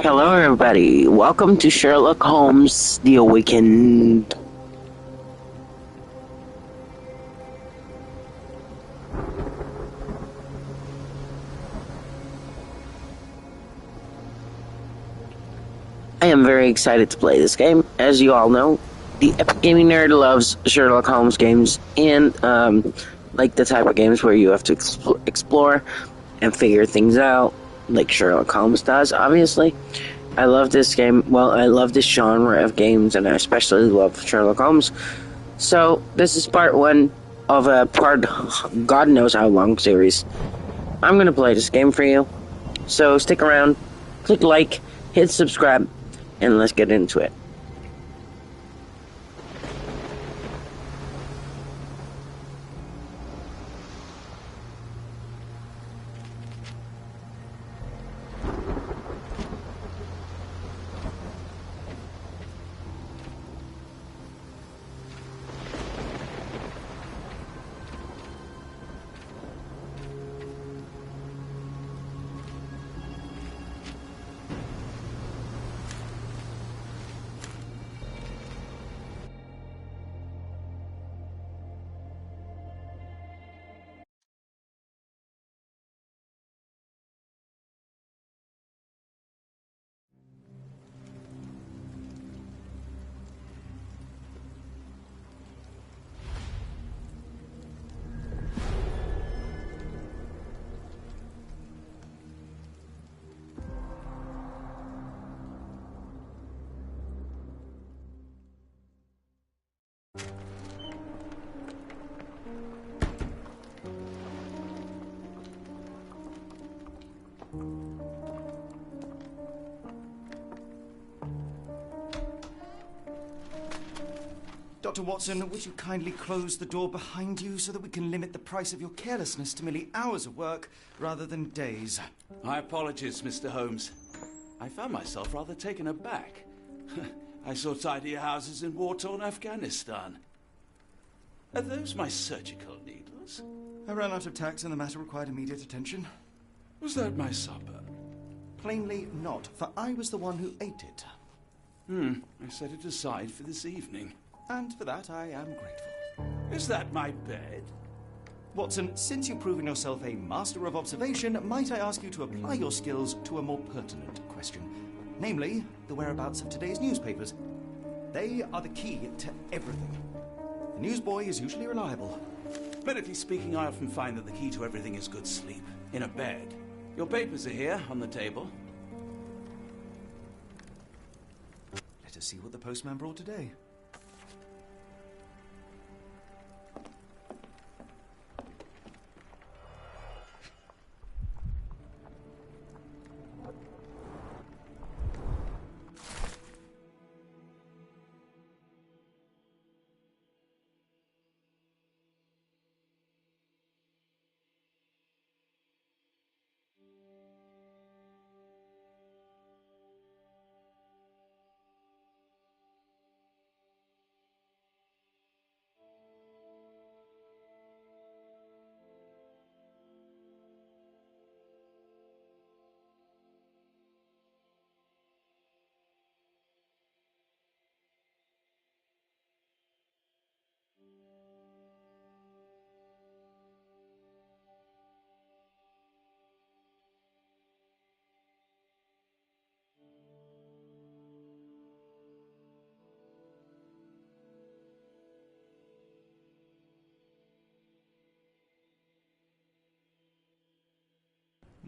Hello, everybody. Welcome to Sherlock Holmes: The Awakened. I am very excited to play this game. As you all know, the Epic Gaming Nerd loves Sherlock Holmes games and like the type of games where you have to explore and figure things out, like Sherlock Holmes does, obviously. I love this game. Well, I love this genre of games, and I especially love Sherlock Holmes. So, this is part one of a God knows how long series. I'm going to play this game for you. So, stick around, click like, hit subscribe, and let's get into it. Dr. Watson, would you kindly close the door behind you so that we can limit the price of your carelessness to merely hours of work rather than days? My apologies, Mr. Holmes. I found myself rather taken aback. I saw tidier houses in war-torn Afghanistan. Are those my surgical needles? I ran out of tacks and the matter required immediate attention. Was that my supper? Plainly not, for I was the one who ate it. I set it aside for this evening. And for that I am grateful. Is that my bed? Watson, since you've proven yourself a master of observation, might I ask you to apply your skills to a more pertinent question? Namely, the whereabouts of today's newspapers. They are the key to everything. The newsboy is usually reliable. Medically speaking, I often find that the key to everything is good sleep. In a bed. Your papers are here, on the table. Let us see what the postman brought today.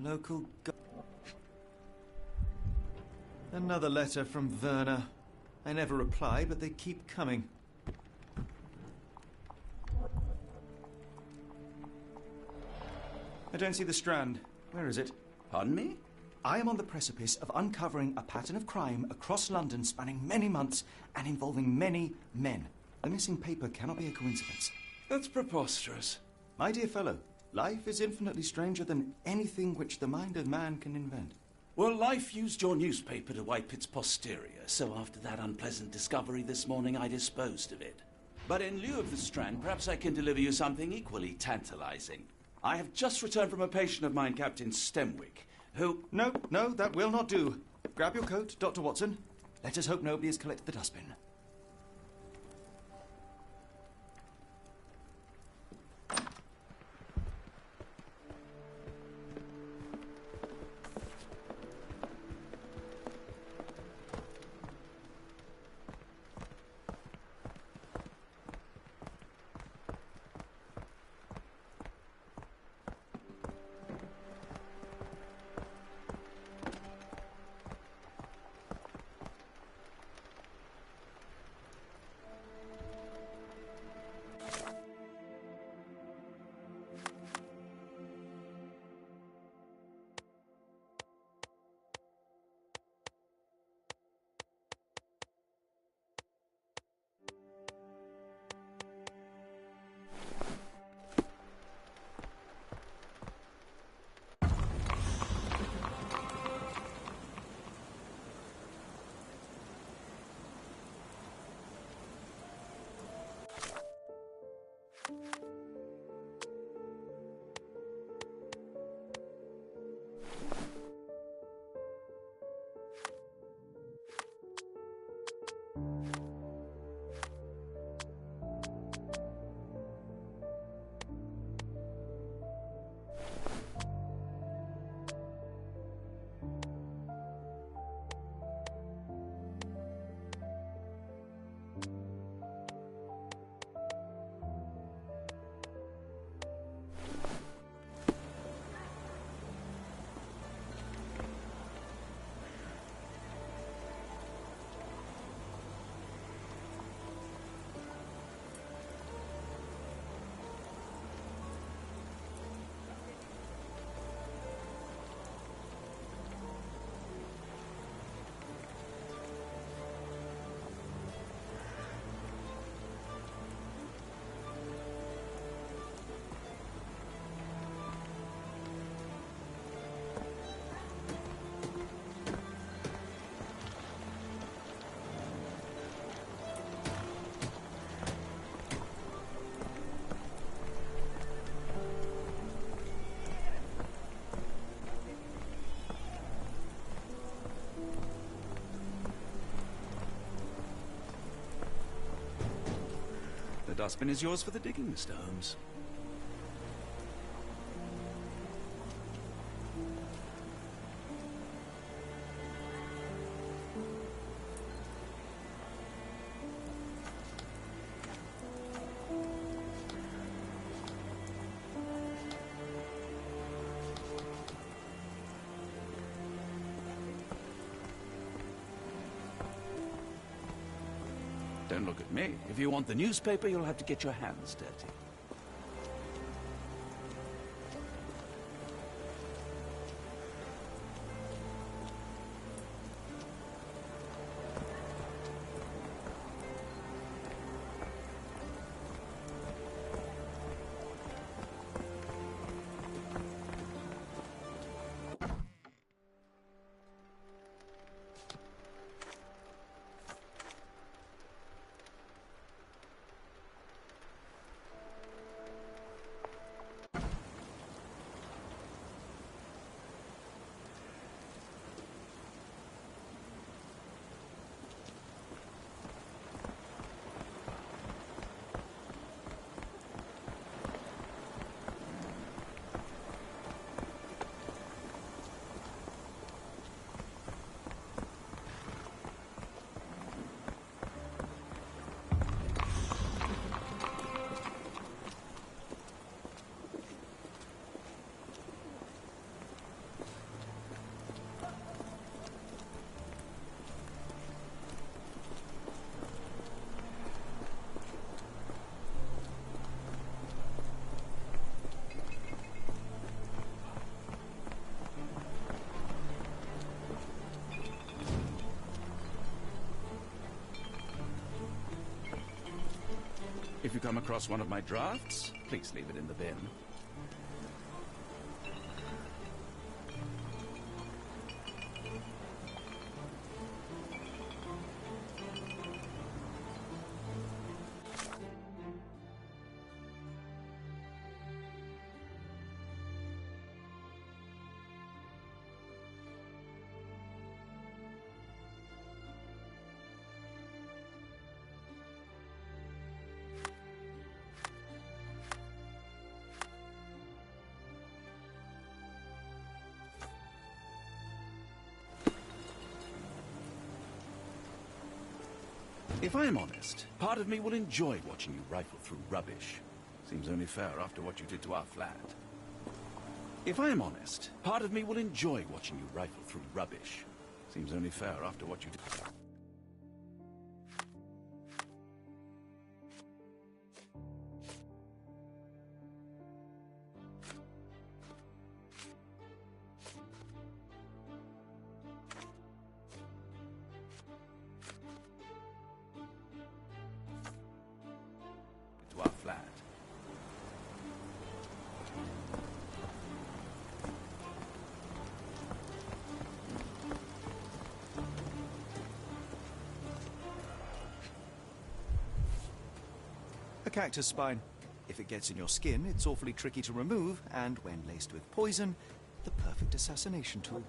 Local Another letter from Werner. I never reply, but they keep coming. I don't see the Strand. Where is it? Pardon me? I am on the precipice of uncovering a pattern of crime across London spanning many months and involving many men. The missing paper cannot be a coincidence. That's preposterous. My dear fellow, life is infinitely stranger than anything which the mind of man can invent. Well, life used your newspaper to wipe its posterior, so after that unpleasant discovery this morning, I disposed of it. But in lieu of the Strand, perhaps I can deliver you something equally tantalizing. I have just returned from a patient of mine, Captain Stemwick, who... No, that will not do. Grab your coat, Dr. Watson. Let us hope nobody has collected the dustbin. The dustbin is yours for the digging, Mr. Holmes. Don't look at me. If you want the newspaper, you'll have to get your hands dirty. If you come across one of my drafts, please leave it in the bin. If I am honest, part of me will enjoy watching you rifle through rubbish. Seems only fair after what you did to our flat. If I am honest, part of me will enjoy watching you rifle through rubbish. Seems only fair after what you did. To our flat. A cactus spine. If it gets in your skin, it's awfully tricky to remove, and when laced with poison, the perfect assassination tool.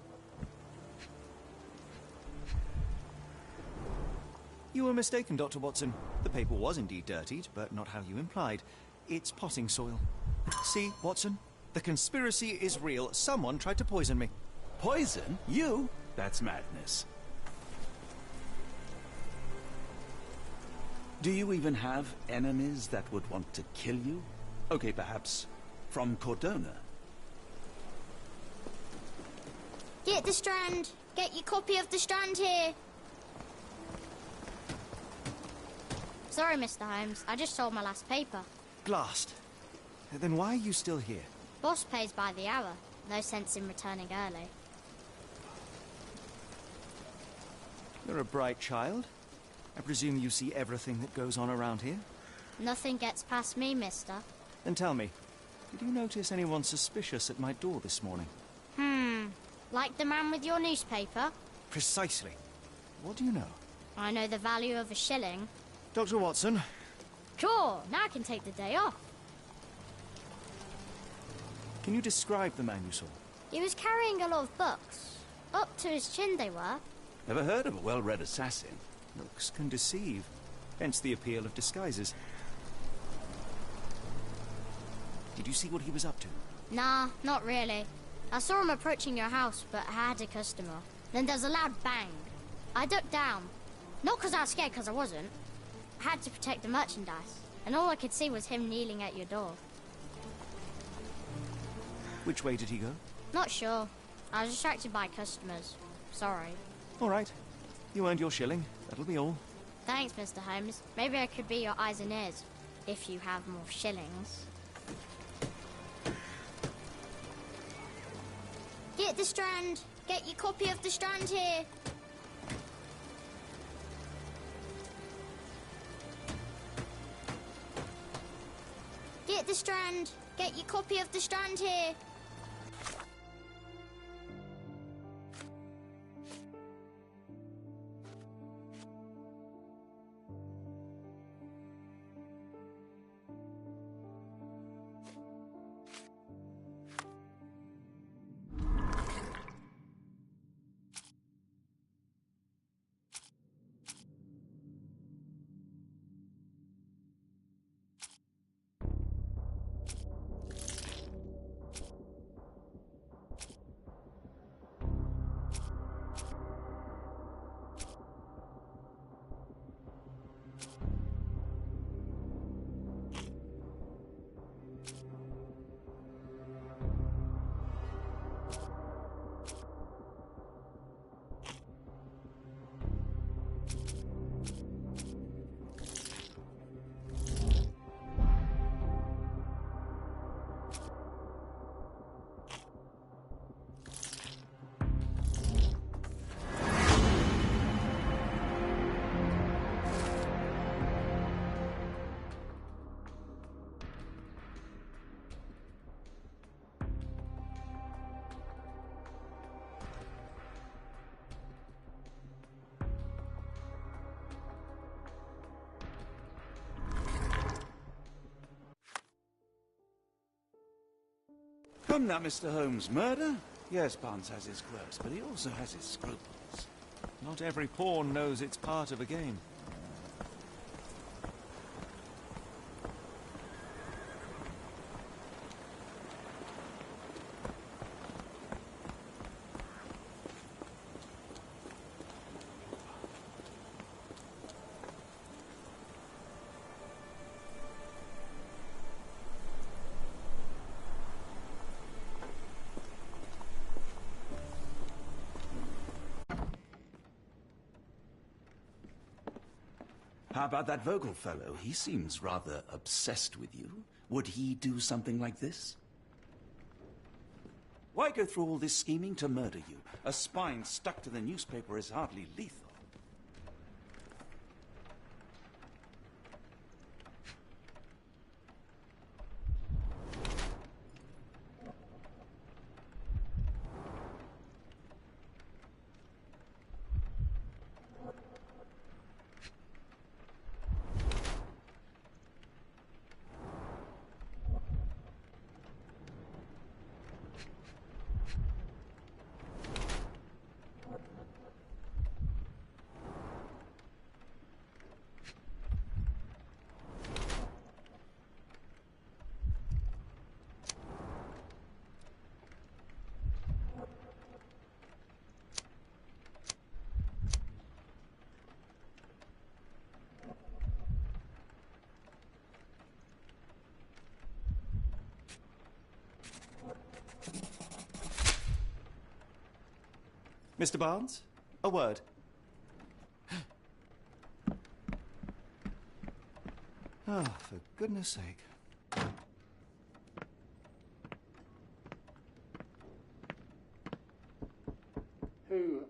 You were mistaken, Dr. Watson. The paper was indeed dirtied, but not how you implied. It's potting soil. See, Watson? The conspiracy is real. Someone tried to poison me. Poison? You? That's madness. Do you even have enemies that would want to kill you? Okay, perhaps from Cordona. Get the Strand! Get your copy of the Strand here! Sorry, Mr. Holmes. I just sold my last paper. Blast. Then why are you still here? Boss pays by the hour. No sense in returning early. You're a bright child. I presume you see everything that goes on around here? Nothing gets past me, mister. Then tell me, did you notice anyone suspicious at my door this morning? Like the man with your newspaper? Precisely. What do you know? I know the value of a shilling. Dr. Watson, Sure, now I can take the day off. can you describe the man you saw? He was carrying a lot of books. Up to his chin they were. Never heard of a well-read assassin. Looks can deceive. Hence the appeal of disguises. Did you see what he was up to? Nah, not really. I saw him approaching your house, but I had a customer. Then there's a loud bang. I ducked down. Not because I was scared, because I wasn't. I had to protect the merchandise. And all I could see was him kneeling at your door. Which way did he go? Not sure. I was distracted by customers. Sorry. All right. You earned your shilling. That'll be all. Thanks, Mr. Holmes. Maybe I could be your eyes and ears. If you have more shillings. Get the Strand. Get your copy of the Strand here. Get the Strand. Get your copy of the Strand here. Come now, Mr. Holmes. Murder? Yes, Barnes has his quirks, but he also has his scruples. Not every pawn knows it's part of a game. How about that Vogel fellow? He seems rather obsessed with you. Would he do something like this? Why go through all this scheming to murder you? A spine stuck to the newspaper is hardly lethal. Mr. Barnes, a word. Ah, for goodness sake. Who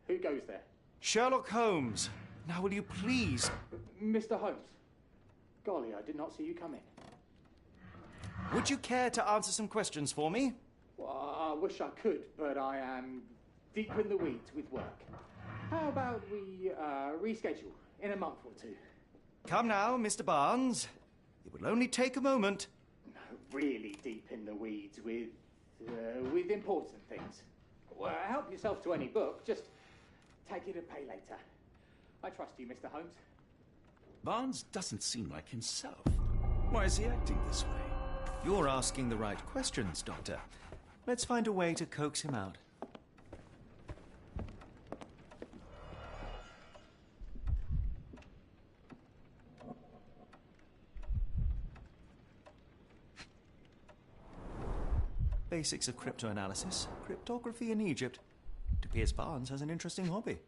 goes there? Sherlock Holmes. Now will you please... Mr. Holmes. Golly, I did not see you come in. Would you care to answer some questions for me? Well, I wish I could, but I am deep in the weeds with work. How about we reschedule in a month or two? Come now, Mr. Barnes. It will only take a moment. No, really deep in the weeds with important things. Well, help yourself to any book. Just take it and pay later. I trust you, Mr. Holmes. Barnes doesn't seem like himself. Why is he acting this way? You're asking the right questions, Doctor. Let's find a way to coax him out. Basics of cryptoanalysis, cryptography in Egypt. It appears Barnes has an interesting hobby.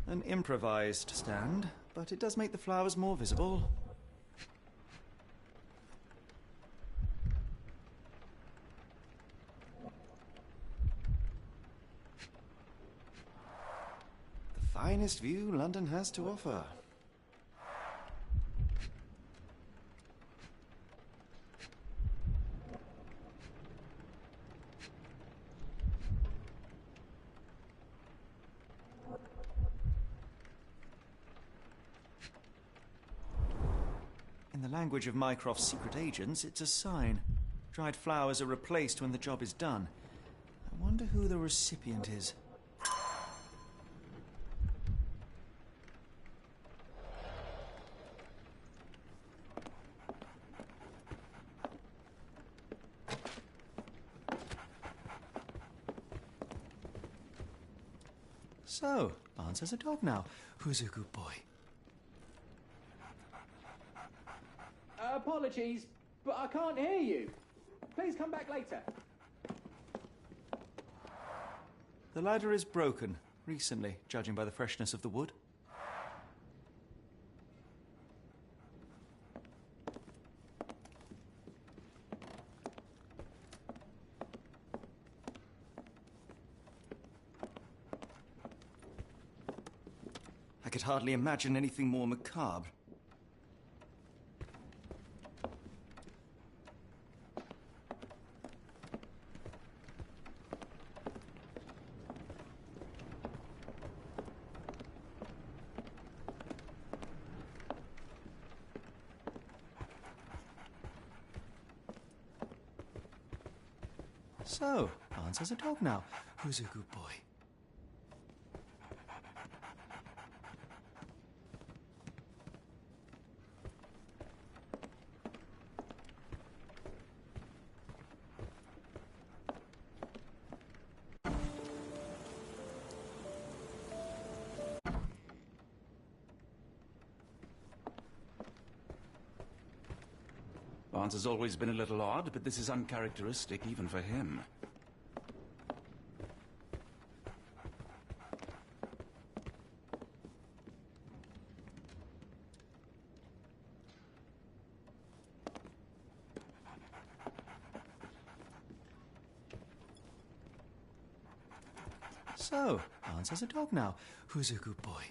An improvised stand, but it does make the flowers more visible. The finest view London has to offer. In the language of Mycroft's secret agents, it's a sign. Dried flowers are replaced when the job is done. I wonder who the recipient is. So, Barnes has a dog now. Who's a good boy? Apologies, but I can't hear you. Please come back later. The ladder is broken, recently, judging by the freshness of the wood. I could hardly imagine anything more macabre. So, Barnes has a dog now. Who's a good boy? Barnes has always been a little odd, but this is uncharacteristic even for him. So, Barnes has a dog now. Who's a good boy?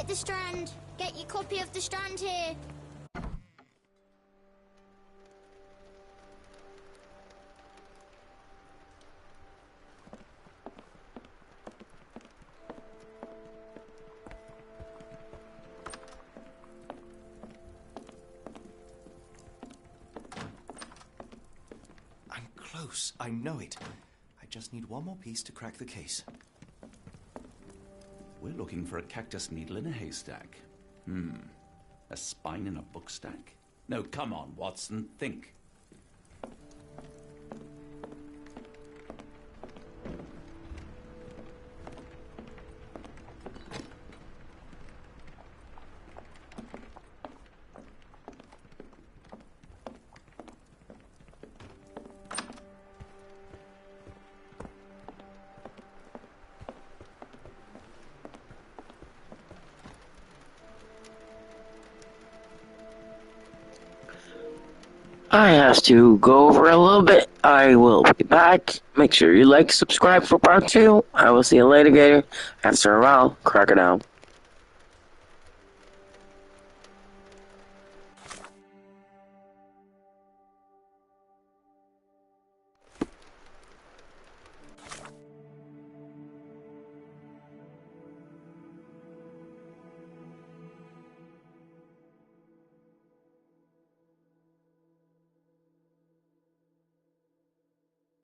it, The Strand. Get your copy of The Strand here. I'm close. I know it. I just need one more piece to crack the case. We're looking for a cactus needle in a haystack. A spine in a book stack? No, come on, Watson, think. I have to go over a little bit. I will be back. Make sure you like, subscribe for part 2. I will see you later, Gator. After a while, Crocodile.